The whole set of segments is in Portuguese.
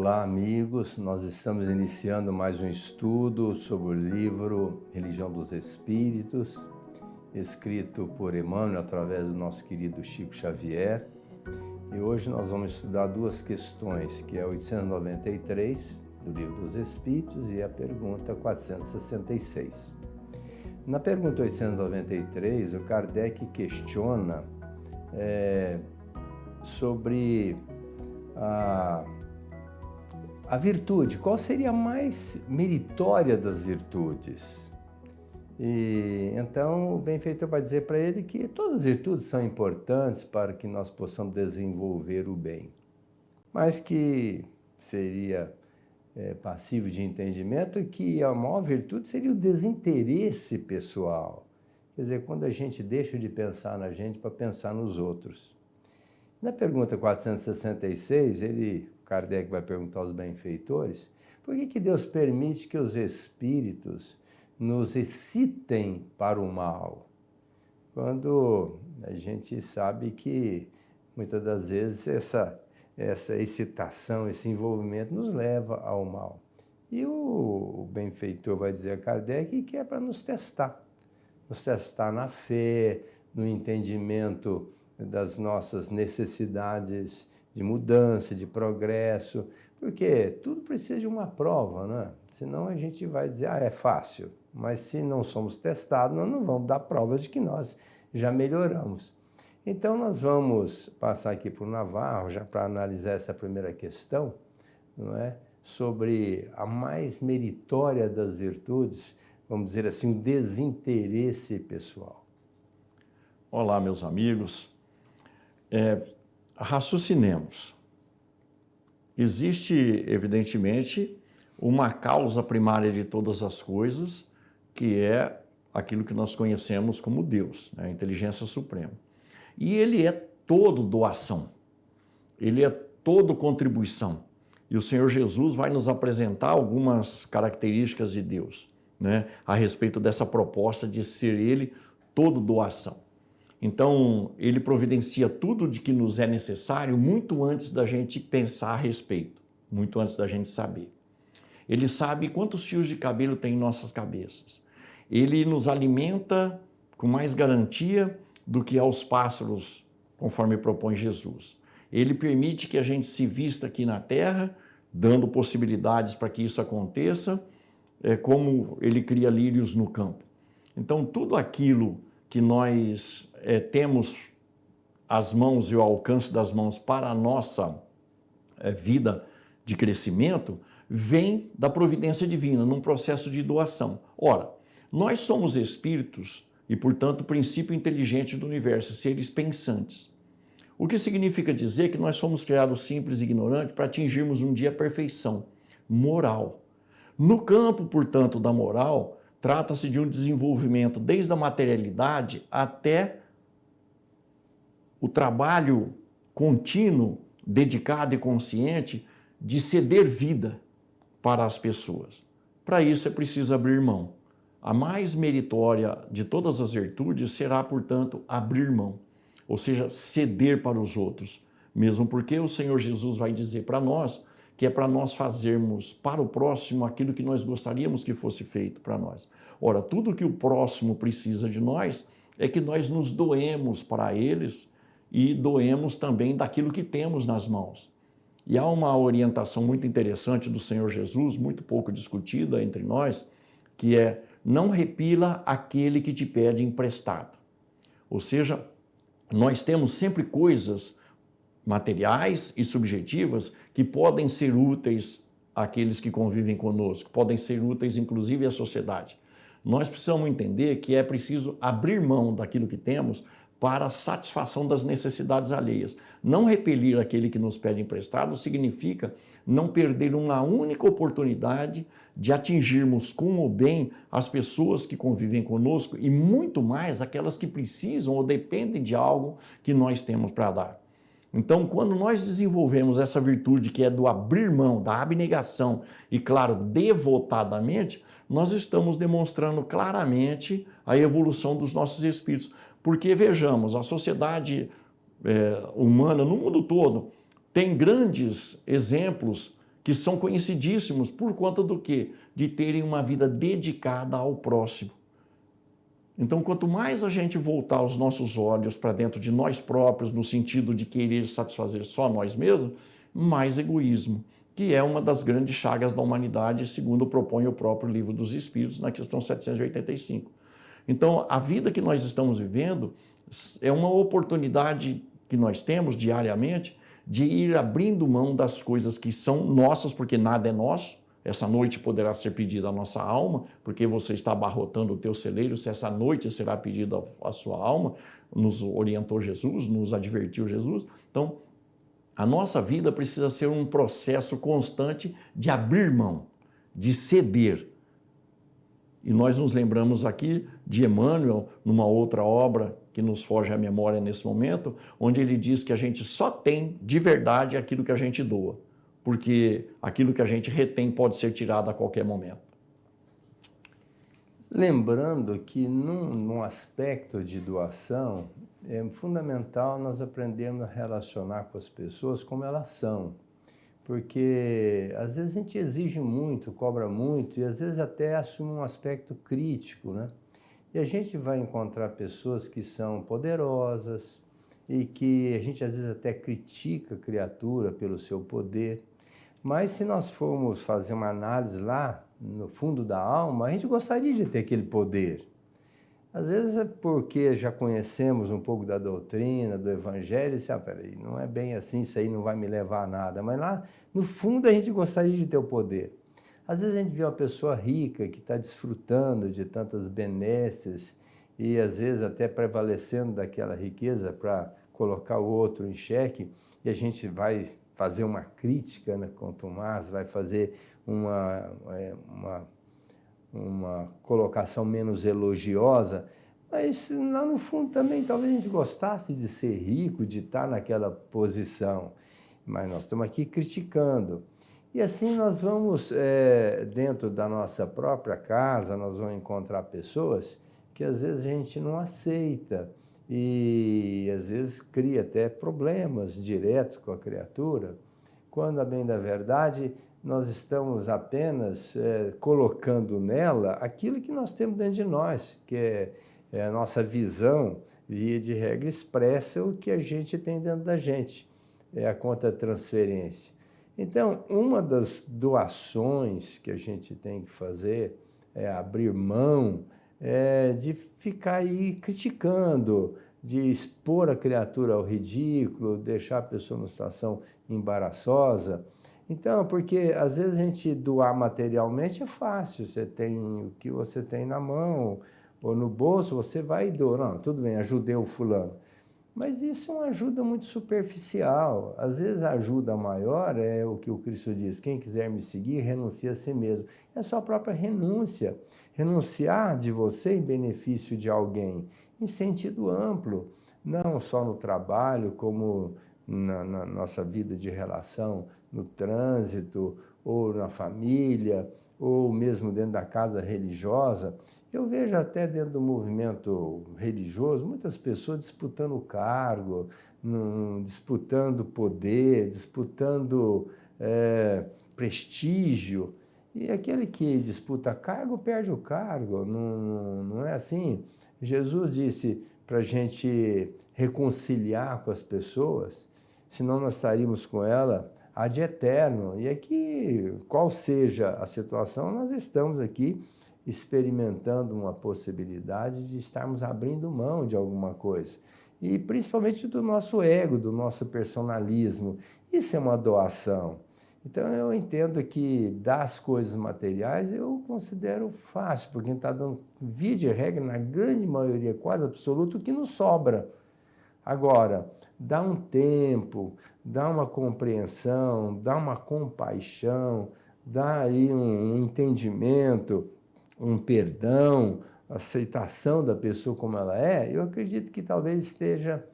Olá, amigos. Nós estamos iniciando mais um estudo sobre o livro Religião dos Espíritos, escrito por Emmanuel através do nosso querido Chico Xavier. E hoje nós vamos estudar duas questões, que é 893 do Livro dos Espíritos e a pergunta 466. Na pergunta 893, o Kardec questiona sobre a virtude, qual seria a mais meritória das virtudes? E então o benfeitor vai dizer para ele que todas as virtudes são importantes para que nós possamos desenvolver o bem, mas que seria passível de entendimento e que a maior virtude seria o desinteresse pessoal. Quer dizer, quando a gente deixa de pensar na gente para pensar nos outros. Na pergunta 466, Kardec vai perguntar aos benfeitores, por que Deus permite que os espíritos nos excitem para o mal? Quando a gente sabe que, muitas das vezes, essa excitação, esse envolvimento nos leva ao mal. E o benfeitor vai dizer a Kardec que é para nos testar na fé, no entendimento das nossas necessidades de mudança, de progresso, porque tudo precisa de uma prova, né? Senão a gente vai dizer, é fácil, mas se não somos testados, nós não vamos dar provas de que nós já melhoramos. Então nós vamos passar aqui para o Navarro, já para analisar essa primeira questão, não é? Sobre a mais meritória das virtudes, vamos dizer assim, o desinteresse pessoal. Olá, meus amigos. Raciocinemos. Existe, evidentemente, uma causa primária de todas as coisas, que é aquilo que nós conhecemos como Deus, né? A inteligência suprema. E ele é todo doação, ele é todo contribuição. E o Senhor Jesus vai nos apresentar algumas características de Deus, né? A respeito dessa proposta de ser ele todo doação. Então, ele providencia tudo de que nos é necessário muito antes da gente pensar a respeito, muito antes da gente saber. Ele sabe quantos fios de cabelo tem em nossas cabeças. Ele nos alimenta com mais garantia do que aos pássaros, conforme propõe Jesus. Ele permite que a gente se vista aqui na terra, dando possibilidades para que isso aconteça, como ele cria lírios no campo. Então, tudo aquilo que nós temos as mãos e o alcance das mãos para a nossa vida de crescimento, vem da providência divina, num processo de doação. Ora, nós somos espíritos e, portanto, o princípio inteligente do universo, seres pensantes. O que significa dizer que nós somos criados simples e ignorantes para atingirmos um dia a perfeição moral. No campo, portanto, da moral, trata-se de um desenvolvimento desde a materialidade até o trabalho contínuo, dedicado e consciente de ceder vida para as pessoas. Para isso é preciso abrir mão. A mais meritória de todas as virtudes será, portanto, abrir mão, ou seja, ceder para os outros, mesmo porque o Senhor Jesus vai dizer para nós que é para nós fazermos para o próximo aquilo que nós gostaríamos que fosse feito para nós. Ora, tudo que o próximo precisa de nós é que nós nos doemos para eles e doemos também daquilo que temos nas mãos. E há uma orientação muito interessante do Senhor Jesus, muito pouco discutida entre nós, que é: não repila aquele que te pede emprestado. Ou seja, nós temos sempre coisas materiais e subjetivas que podem ser úteis àqueles que convivem conosco, podem ser úteis inclusive à sociedade. Nós precisamos entender que é preciso abrir mão daquilo que temos para a satisfação das necessidades alheias. Não repelir aquele que nos pede emprestado significa não perder uma única oportunidade de atingirmos com o bem as pessoas que convivem conosco e muito mais aquelas que precisam ou dependem de algo que nós temos para dar. Então, quando nós desenvolvemos essa virtude que é do abrir mão, da abnegação e, claro, devotadamente, nós estamos demonstrando claramente a evolução dos nossos espíritos. Porque, vejamos, a sociedade humana no mundo todo tem grandes exemplos que são conhecidíssimos por conta do quê? De terem uma vida dedicada ao próximo. Então, quanto mais a gente voltar os nossos olhos para dentro de nós próprios, no sentido de querer satisfazer só nós mesmos, mais egoísmo, que é uma das grandes chagas da humanidade, segundo propõe o próprio Livro dos Espíritos, na questão 785. Então, a vida que nós estamos vivendo é uma oportunidade que nós temos diariamente de ir abrindo mão das coisas que são nossas, porque nada é nosso. Essa noite poderá ser pedida a nossa alma, porque você está abarrotando o teu celeiro, se essa noite será pedida a sua alma, nos orientou Jesus, nos advertiu Jesus. Então, a nossa vida precisa ser um processo constante de abrir mão, de ceder. E nós nos lembramos aqui de Emmanuel, numa outra obra que nos foge à memória nesse momento, onde ele diz que a gente só tem de verdade aquilo que a gente doa, porque aquilo que a gente retém pode ser tirado a qualquer momento. Lembrando que num aspecto de doação, é fundamental nós aprendermos a relacionar com as pessoas como elas são. Porque às vezes a gente exige muito, cobra muito e às vezes até assume um aspecto crítico, né? E a gente vai encontrar pessoas que são poderosas e que a gente às vezes até critica a criatura pelo seu poder. Mas se nós formos fazer uma análise lá no fundo da alma, a gente gostaria de ter aquele poder. Às vezes é porque já conhecemos um pouco da doutrina, do evangelho, e peraí, não é bem assim, isso aí não vai me levar a nada. Mas lá, no fundo, a gente gostaria de ter o poder. Às vezes a gente vê uma pessoa rica que está desfrutando de tantas benesses e às vezes até prevalecendo daquela riqueza para colocar o outro em xeque, e a gente vai fazer uma crítica, né, com Tomás, vai fazer uma colocação menos elogiosa, mas lá no fundo também talvez a gente gostasse de ser rico, de estar naquela posição, mas nós estamos aqui criticando. E assim nós vamos, dentro da nossa própria casa, nós vamos encontrar pessoas que às vezes a gente não aceita e às vezes cria até problemas diretos com a criatura, quando a bem da verdade nós estamos apenas colocando nela aquilo que nós temos dentro de nós, que é a nossa visão, via de regra, expressa o que a gente tem dentro da gente, é a contra-transferência. Então, uma das doações que a gente tem que fazer é abrir mão de ficar aí criticando, de expor a criatura ao ridículo, deixar a pessoa numa situação embaraçosa. Então, porque às vezes a gente doar materialmente é fácil, você tem o que você tem na mão ou no bolso, você vai e doa. Não, tudo bem, ajudei o fulano. Mas isso é uma ajuda muito superficial. Às vezes a ajuda maior é o que o Cristo diz, quem quiser me seguir, renuncie a si mesmo. É a sua própria renúncia. Renunciar de você em benefício de alguém, em sentido amplo, não só no trabalho, como na nossa vida de relação, no trânsito, ou na família, ou mesmo dentro da casa religiosa. Eu vejo até dentro do movimento religioso muitas pessoas disputando cargo, disputando poder, disputando prestígio. E aquele que disputa cargo perde o cargo, não é assim? Jesus disse para a gente reconciliar com as pessoas, senão nós estaríamos com ela ad eterno. E aqui, qual seja a situação, nós estamos aqui experimentando uma possibilidade de estarmos abrindo mão de alguma coisa. E principalmente do nosso ego, do nosso personalismo. Isso é uma doação. Então eu entendo que das coisas materiais eu considero fácil, porque está dando, via de regra, na grande maioria, quase absoluta, o que nos sobra. Agora, dá um tempo, dá uma compreensão, dá uma compaixão, dá aí um entendimento, um perdão, aceitação da pessoa como ela é, eu acredito que talvez esteja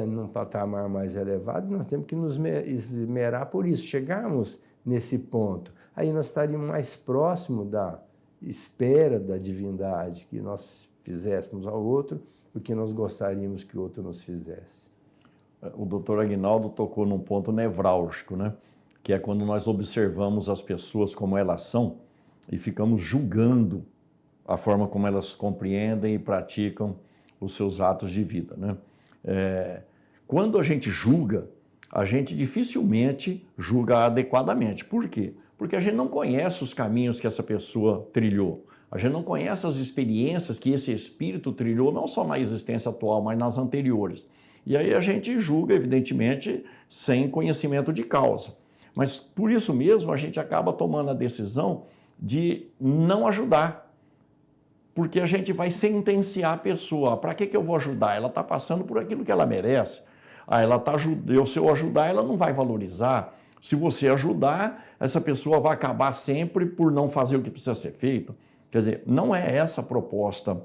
num patamar mais elevado, e nós temos que nos esmerar por isso, chegarmos nesse ponto. Aí nós estaríamos mais próximos da espera da divindade, que nós fizéssemos ao outro o que nós gostaríamos que o outro nos fizesse. O doutor Aguinaldo tocou num ponto nevrálgico, né? que é quando nós observamos as pessoas como elas são e ficamos julgando a forma como elas compreendem e praticam os seus atos de vida, né? Quando a gente julga, a gente dificilmente julga adequadamente. Por quê? Porque a gente não conhece os caminhos que essa pessoa trilhou. A gente não conhece as experiências que esse espírito trilhou, não só na existência atual, mas nas anteriores. E aí a gente julga, evidentemente, sem conhecimento de causa. Mas por isso mesmo a gente acaba tomando a decisão de não ajudar. Porque a gente vai sentenciar a pessoa. Para que eu vou ajudar? Ela está passando por aquilo que ela merece. Se eu ajudar, ela não vai valorizar. Se você ajudar, essa pessoa vai acabar sempre por não fazer o que precisa ser feito. Quer dizer, não é essa a proposta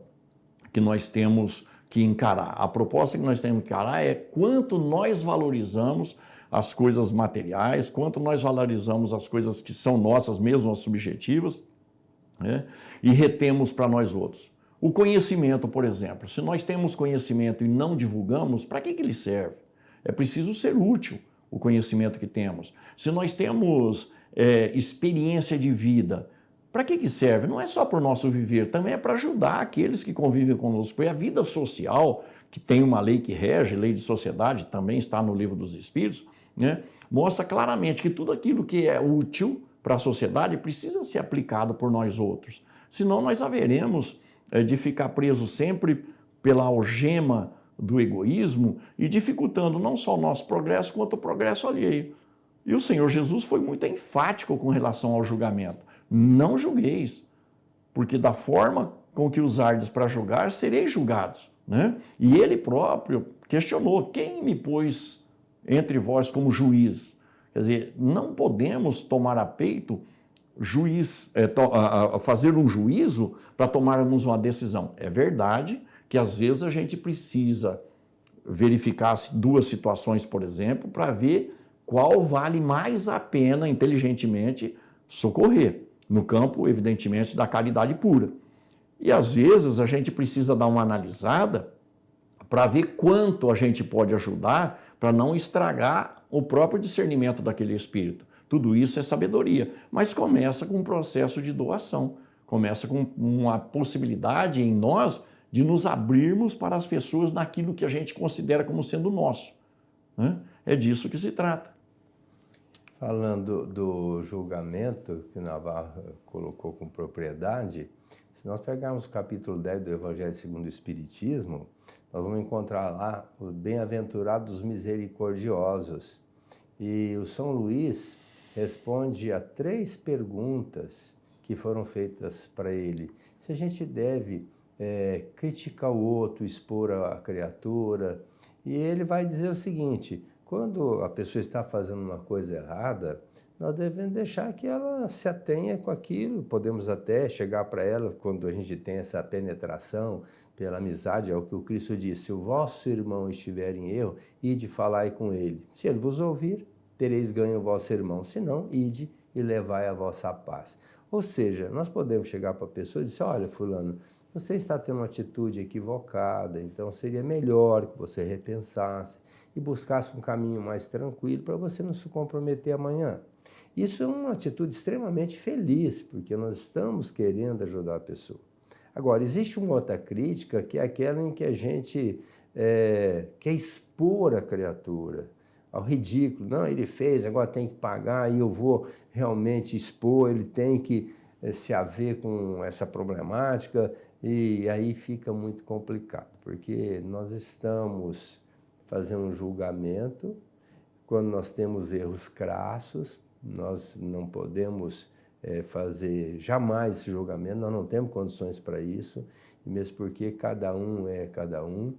que nós temos que encarar. A proposta que nós temos que encarar é quanto nós valorizamos as coisas materiais, quanto nós valorizamos as coisas que são nossas mesmo, as subjetivas, né? E retemos para nós outros. O conhecimento, por exemplo, se nós temos conhecimento e não divulgamos, para que ele serve? É preciso ser útil o conhecimento que temos. Se nós temos experiência de vida, para que serve? Não é só para o nosso viver, também é para ajudar aqueles que convivem conosco. E a vida social, que tem uma lei que rege, lei de sociedade, também está no Livro dos Espíritos, né? Mostra claramente que tudo aquilo que é útil para a sociedade precisa ser aplicado por nós outros. Senão nós haveremos de ficar presos sempre pela algema do egoísmo e dificultando não só o nosso progresso, quanto o progresso alheio. E o Senhor Jesus foi muito enfático com relação ao julgamento. Não julgueis, porque da forma com que usardes para julgar, sereis julgados, né? E ele próprio questionou: quem me pôs entre vós como juiz? Quer dizer, não podemos tomar a peito fazer um juízo para tomarmos uma decisão. É verdade que às vezes a gente precisa verificar duas situações, por exemplo, para ver qual vale mais a pena, inteligentemente, socorrer, no campo, evidentemente, da caridade pura. E às vezes a gente precisa dar uma analisada para ver quanto a gente pode ajudar para não estragar o próprio discernimento daquele espírito. Tudo isso é sabedoria, mas começa com um processo de doação, começa com uma possibilidade em nós de nos abrirmos para as pessoas naquilo que a gente considera como sendo nosso, né? É disso que se trata. Falando do julgamento, que o Navarro colocou com propriedade, se nós pegarmos o capítulo 10 do Evangelho segundo o Espiritismo, nós vamos encontrar lá o bem-aventurado dos misericordiosos. E o São Luís responde a 3 perguntas que foram feitas para ele. Se a gente deve criticar o outro, expor a criatura, e ele vai dizer o seguinte: quando a pessoa está fazendo uma coisa errada, nós devemos deixar que ela se atenha com aquilo. Podemos até chegar para ela, quando a gente tem essa penetração pela amizade, é o que o Cristo disse: se o vosso irmão estiver em erro, ide falai com ele. Se ele vos ouvir, tereis ganho o vosso irmão, se não, ide e levai a vossa paz. Ou seja, nós podemos chegar para a pessoa e dizer: olha, fulano, você está tendo uma atitude equivocada, então seria melhor que você repensasse e buscasse um caminho mais tranquilo para você não se comprometer amanhã. Isso é uma atitude extremamente feliz, porque nós estamos querendo ajudar a pessoa. Agora, existe uma outra crítica, que é aquela em que a gente quer expor a criatura ao ridículo. Não, ele fez, agora tem que pagar e eu vou realmente expor, ele tem que se haver com essa problemática, e aí fica muito complicado, porque nós estamos fazendo um julgamento quando nós temos erros crassos. Nós não podemos fazer jamais esse julgamento, nós não temos condições para isso, e mesmo porque cada um é cada um.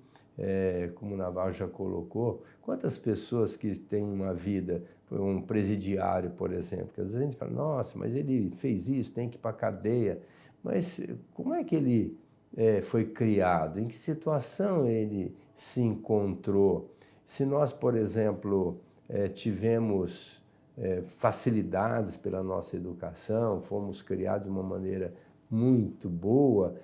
Como o Navarro já colocou, quantas pessoas que têm uma vida, um presidiário, por exemplo, que às vezes a gente fala: nossa, mas ele fez isso, tem que ir para a cadeia. Mas como é que ele foi criado? Em que situação ele se encontrou? Se nós, por exemplo, tivemos facilidades pela nossa educação, fomos criados de uma maneira muito boa,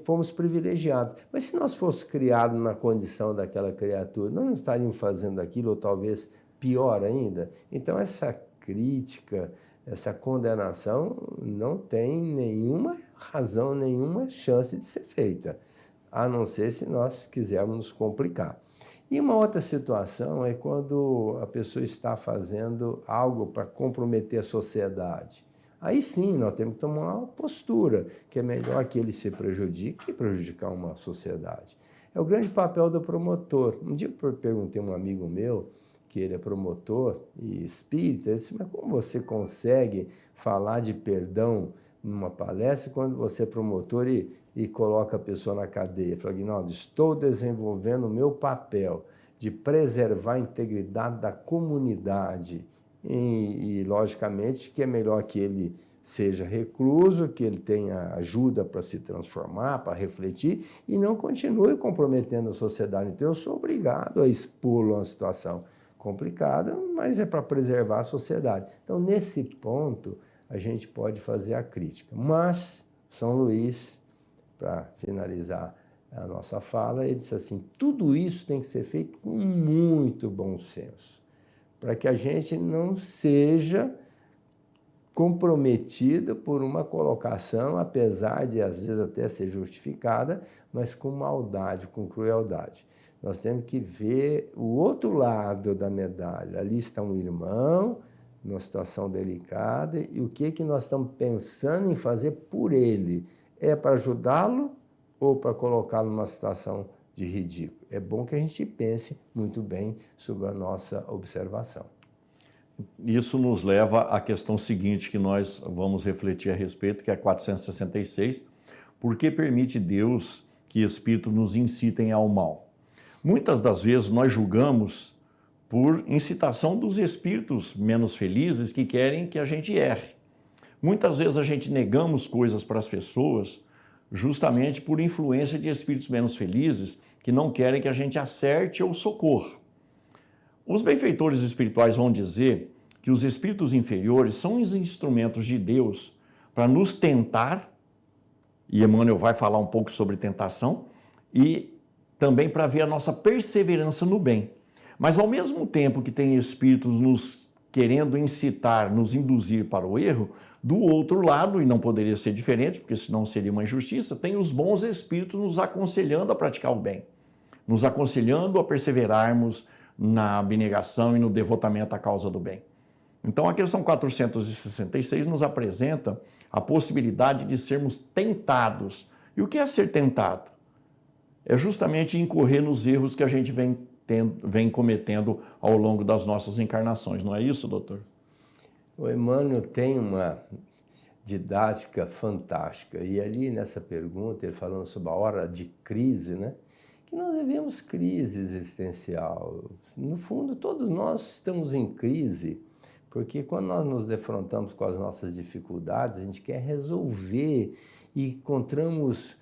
fomos privilegiados. Mas se nós fôssemos criados na condição daquela criatura, nós não estaríamos fazendo aquilo, ou talvez pior ainda? Então, essa crítica, essa condenação não tem nenhuma razão, nenhuma chance de ser feita, a não ser se nós quisermos nos complicar. E uma outra situação é quando a pessoa está fazendo algo para comprometer a sociedade. Aí sim, nós temos que tomar uma postura, que é melhor que ele se prejudique que prejudicar uma sociedade. É o grande papel do promotor. Um dia eu perguntei a um amigo meu, que ele é promotor e espírita, ele disse, mas como você consegue falar de perdão numa palestra quando você é promotor e coloca a pessoa na cadeia? Eu falei, não, estou desenvolvendo o meu papel de preservar a integridade da comunidade e logicamente, que é melhor que ele seja recluso, que ele tenha ajuda para se transformar, para refletir e não continue comprometendo a sociedade. Então, eu sou obrigado a expô-lo a uma situação complicada, mas é para preservar a sociedade. Então, nesse ponto, a gente pode fazer a crítica. Mas, São Luís, para finalizar a nossa fala, ele disse assim, tudo isso tem que ser feito com muito bom senso, para que a gente não seja comprometido por uma colocação, apesar de, às vezes, até ser justificada, mas com maldade, com crueldade. Nós temos que ver o outro lado da medalha. Ali está um irmão, numa situação delicada, e o que nós estamos pensando em fazer por ele? É para ajudá-lo ou para colocá-lo numa situação de ridículo? É bom que a gente pense muito bem sobre a nossa observação. Isso nos leva à questão seguinte que nós vamos refletir a respeito, que é a 466. Por que permite Deus que espíritos nos incitem ao mal? Muitas das vezes nós julgamos por incitação dos espíritos menos felizes que querem que a gente erre. Muitas vezes a gente negamos coisas para as pessoas justamente por influência de espíritos menos felizes que não querem que a gente acerte ou socorra. Os benfeitores espirituais vão dizer que os espíritos inferiores são os instrumentos de Deus para nos tentar, e Emmanuel vai falar um pouco sobre tentação, e também para ver a nossa perseverança no bem. Mas ao mesmo tempo que tem espíritos nos querendo incitar, nos induzir para o erro, do outro lado, e não poderia ser diferente, porque senão seria uma injustiça, tem os bons espíritos nos aconselhando a praticar o bem, nos aconselhando a perseverarmos na abnegação e no devotamento à causa do bem. Então, a questão 466 nos apresenta a possibilidade de sermos tentados. E o que é ser tentado? É justamente incorrer nos erros que a gente vem cometendo ao longo das nossas encarnações. Não é isso, doutor? O Emmanuel tem uma didática fantástica. E ali, nessa pergunta, ele falando sobre a hora de crise, né? Que nós vivemos crise existencial. No fundo, todos nós estamos em crise, porque quando nós nos defrontamos com as nossas dificuldades, a gente quer resolver e encontramos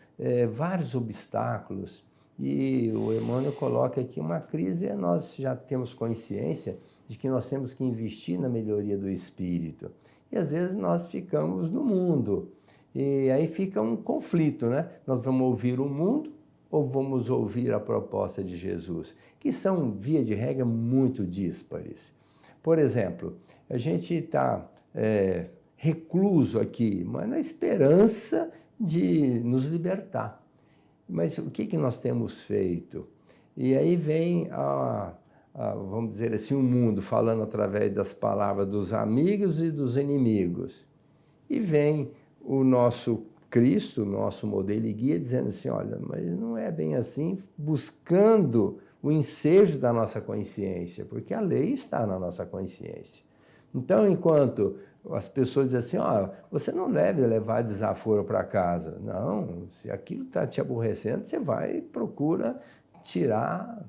vários obstáculos. E o Emmanuel coloca aqui uma crise, nós já temos consciência de que nós temos que investir na melhoria do espírito. E às vezes nós ficamos no mundo. E aí fica um conflito, né? Nós vamos ouvir o mundo ou vamos ouvir a proposta de Jesus, que são, via de regra, muito díspares. Por exemplo, a gente está recluso aqui, mas na esperança de nos libertar. Mas o que nós temos feito? E aí vem, vamos dizer assim, o mundo falando através das palavras dos amigos e dos inimigos. E vem o nosso Cristo, nosso modelo e guia, dizendo assim, olha, mas não é bem assim, buscando o ensejo da nossa consciência, porque a lei está na nossa consciência. Então, enquanto as pessoas dizem assim, você não deve levar desaforo para casa. Não, se aquilo está te aborrecendo, você vai e procura tirar,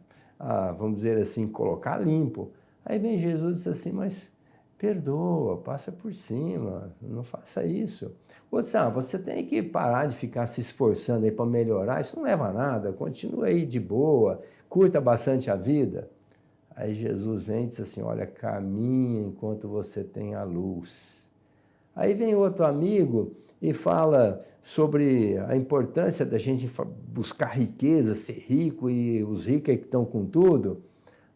vamos dizer assim, colocar limpo. Aí vem Jesus e diz assim, mas perdoa, passa por cima, não faça isso. Outro diz, você tem que parar de ficar se esforçando aí para melhorar, isso não leva a nada, continua aí de boa, curta bastante a vida. Aí Jesus vem e diz assim, olha, caminha enquanto você tem a luz. Aí vem outro amigo e fala sobre a importância da gente buscar riqueza, ser rico, e os ricos é que estão com tudo.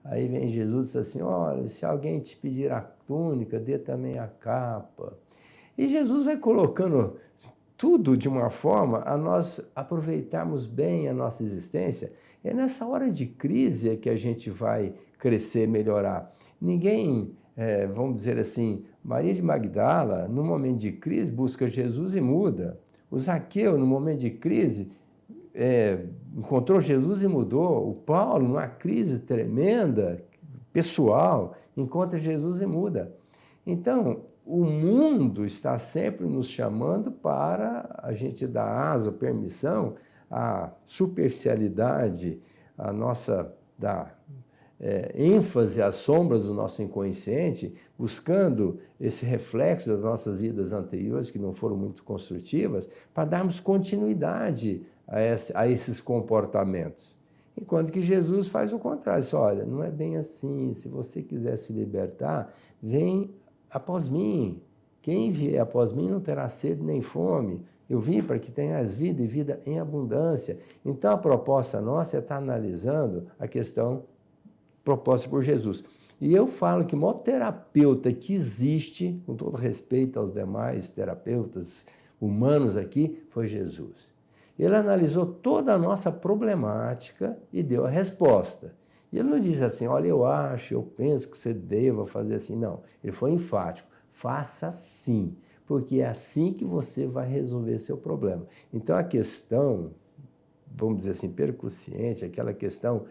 Aí vem Jesus e diz assim, olha, se alguém te pedir a túnica, dê também a capa. E Jesus vai colocando tudo de uma forma a nós aproveitarmos bem a nossa existência. É nessa hora de crise que a gente vai crescer, melhorar. Ninguém, vamos dizer assim, Maria de Magdala, no momento de crise, busca Jesus e muda. O Zaqueu, no momento de crise, encontrou Jesus e mudou. O Paulo, numa crise tremenda, pessoal, encontra Jesus e muda. Então, o mundo está sempre nos chamando para a gente dar asa, permissão à superficialidade, à nossa ênfase às sombras do nosso inconsciente, buscando esse reflexo das nossas vidas anteriores, que não foram muito construtivas, para darmos continuidade a esses comportamentos. Enquanto que Jesus faz o contrário, diz, olha, não é bem assim, se você quiser se libertar, vem após mim. Quem vier após mim não terá sede nem fome. Eu vim para que tenhas vida e vida em abundância. Então a proposta nossa é estar analisando a questão proposta por Jesus. E eu falo que o maior terapeuta que existe, com todo respeito aos demais terapeutas humanos aqui, foi Jesus. Ele analisou toda a nossa problemática e deu a resposta. E ele não diz assim, olha, eu acho, eu penso que você deva fazer assim. Não, ele foi enfático. Faça assim, porque é assim que você vai resolver seu problema. Então, a questão, vamos dizer assim, percussiente, aquela questão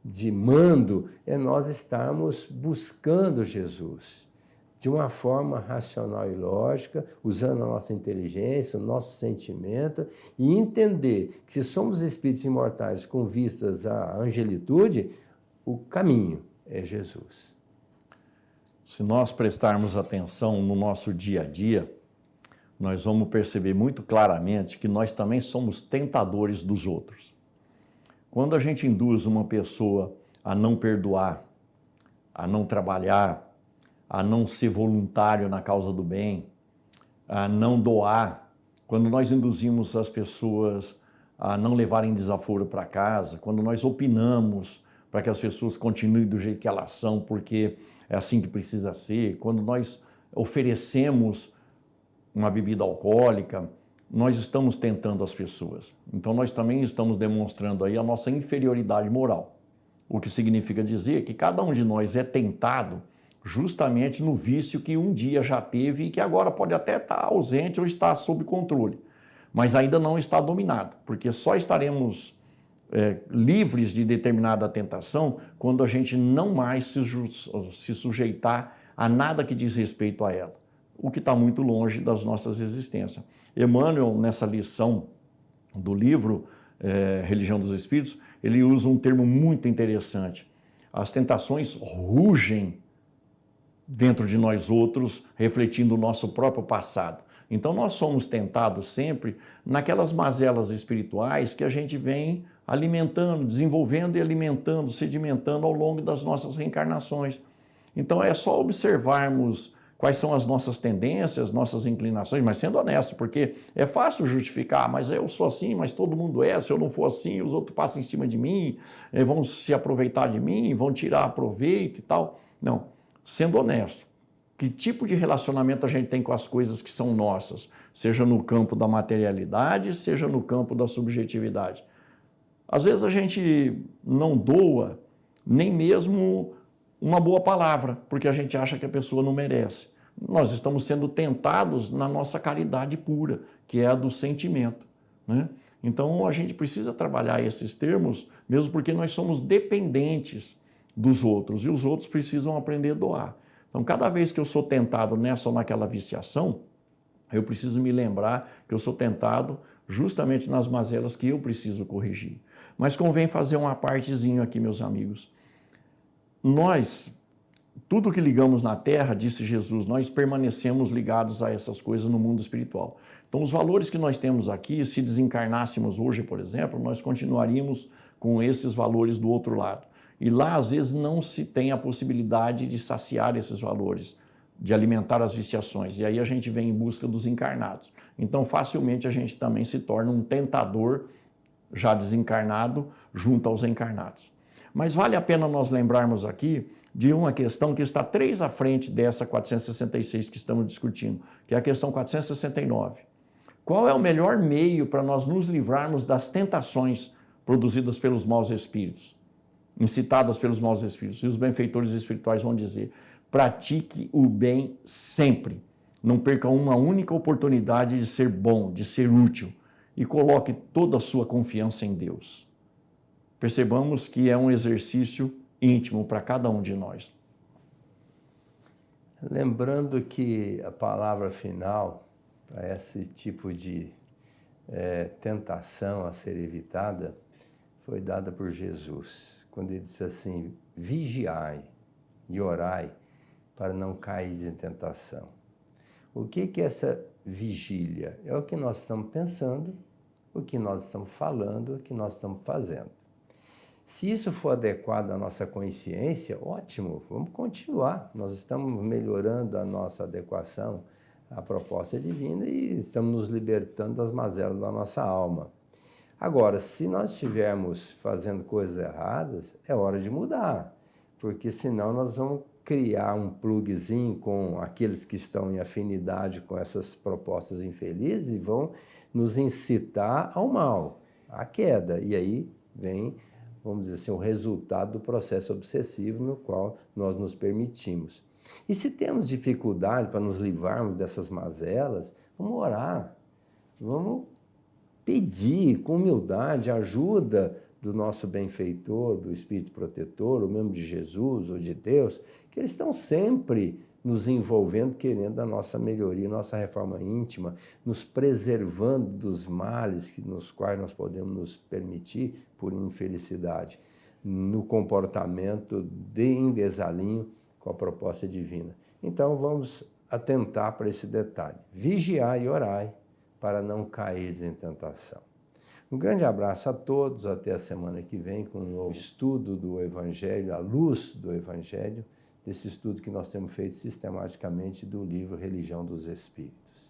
de mando, é nós estarmos buscando Jesus de uma forma racional e lógica, usando a nossa inteligência, o nosso sentimento, e entender que se somos espíritos imortais com vistas à angelitude, o caminho é Jesus. Se nós prestarmos atenção no nosso dia a dia, nós vamos perceber muito claramente que nós também somos tentadores dos outros. Quando a gente induz uma pessoa a não perdoar, a não trabalhar, a não ser voluntário na causa do bem, a não doar, quando nós induzimos as pessoas a não levarem desaforo para casa, quando nós opinamos para que as pessoas continuem do jeito que elas são, porque é assim que precisa ser, quando nós oferecemos uma bebida alcoólica, nós estamos tentando as pessoas. Então nós também estamos demonstrando aí a nossa inferioridade moral. O que significa dizer que cada um de nós é tentado justamente no vício que um dia já teve e que agora pode até estar ausente ou estar sob controle, mas ainda não está dominado, porque só estaremos livres de determinada tentação quando a gente não mais se sujeitar a nada que diz respeito a ela, o que está muito longe das nossas existências. Emmanuel, nessa lição do livro Religião dos Espíritos, ele usa um termo muito interessante. As tentações rugem dentro de nós outros, refletindo o nosso próprio passado. Então nós somos tentados sempre naquelas mazelas espirituais que a gente vem alimentando, desenvolvendo e alimentando, sedimentando ao longo das nossas reencarnações. Então é só observarmos quais são as nossas tendências, nossas inclinações, mas sendo honesto, porque é fácil justificar, mas eu sou assim, mas todo mundo é, se eu não for assim, os outros passam em cima de mim, vão se aproveitar de mim, vão tirar proveito e tal. Não. Sendo honesto, que tipo de relacionamento a gente tem com as coisas que são nossas, seja no campo da materialidade, seja no campo da subjetividade. Às vezes a gente não doa nem mesmo uma boa palavra, porque a gente acha que a pessoa não merece. Nós estamos sendo tentados na nossa caridade pura, que é a do sentimento, né? Então a gente precisa trabalhar esses termos, mesmo porque nós somos dependentes dos outros, e os outros precisam aprender a doar. Então, cada vez que eu sou tentado nessa ou naquela viciação, eu preciso me lembrar que eu sou tentado justamente nas mazelas que eu preciso corrigir. Mas convém fazer uma partezinha aqui, meus amigos. Nós, tudo que ligamos na Terra, disse Jesus, nós permanecemos ligados a essas coisas no mundo espiritual. Então, os valores que nós temos aqui, se desencarnássemos hoje, por exemplo, nós continuaríamos com esses valores do outro lado. E lá, às vezes, não se tem a possibilidade de saciar esses valores, de alimentar as viciações. E aí a gente vem em busca dos encarnados. Então, facilmente, a gente também se torna um tentador já desencarnado junto aos encarnados. Mas vale a pena nós lembrarmos aqui de uma questão que está 3 à frente dessa 466 que estamos discutindo, que é a questão 469. Qual é o melhor meio para nós nos livrarmos das tentações produzidas pelos maus espíritos, incitadas pelos maus espíritos? E os benfeitores espirituais vão dizer: pratique o bem sempre. Não perca uma única oportunidade de ser bom, de ser útil, e coloque toda a sua confiança em Deus. Percebamos que é um exercício íntimo para cada um de nós. Lembrando que a palavra final para esse tipo de tentação a ser evitada foi dada por Jesus, quando ele disse assim: vigiai e orai para não cair em tentação. O que é essa vigília? É o que nós estamos pensando, o que nós estamos falando, o que nós estamos fazendo. Se isso for adequado à nossa consciência, ótimo, vamos continuar. Nós estamos melhorando a nossa adequação à proposta divina e estamos nos libertando das mazelas da nossa alma. Agora, se nós estivermos fazendo coisas erradas, é hora de mudar, porque senão nós vamos criar um pluguezinho com aqueles que estão em afinidade com essas propostas infelizes e vão nos incitar ao mal, à queda. E aí vem, vamos dizer assim, o resultado do processo obsessivo no qual nós nos permitimos. E se temos dificuldade para nos livrarmos dessas mazelas, vamos orar, vamos pedir com humildade ajuda do nosso benfeitor, do Espírito Protetor, ou mesmo de Jesus ou de Deus, que eles estão sempre nos envolvendo, querendo a nossa melhoria, nossa reforma íntima, nos preservando dos males nos quais nós podemos nos permitir por infelicidade, no comportamento em desalinho com a proposta divina. Então vamos atentar para esse detalhe. Vigiai e orai para não cair em tentação. Um grande abraço a todos, até a semana que vem com um novo estudo do Evangelho, à luz do Evangelho, desse estudo que nós temos feito sistematicamente do livro Religião dos Espíritos.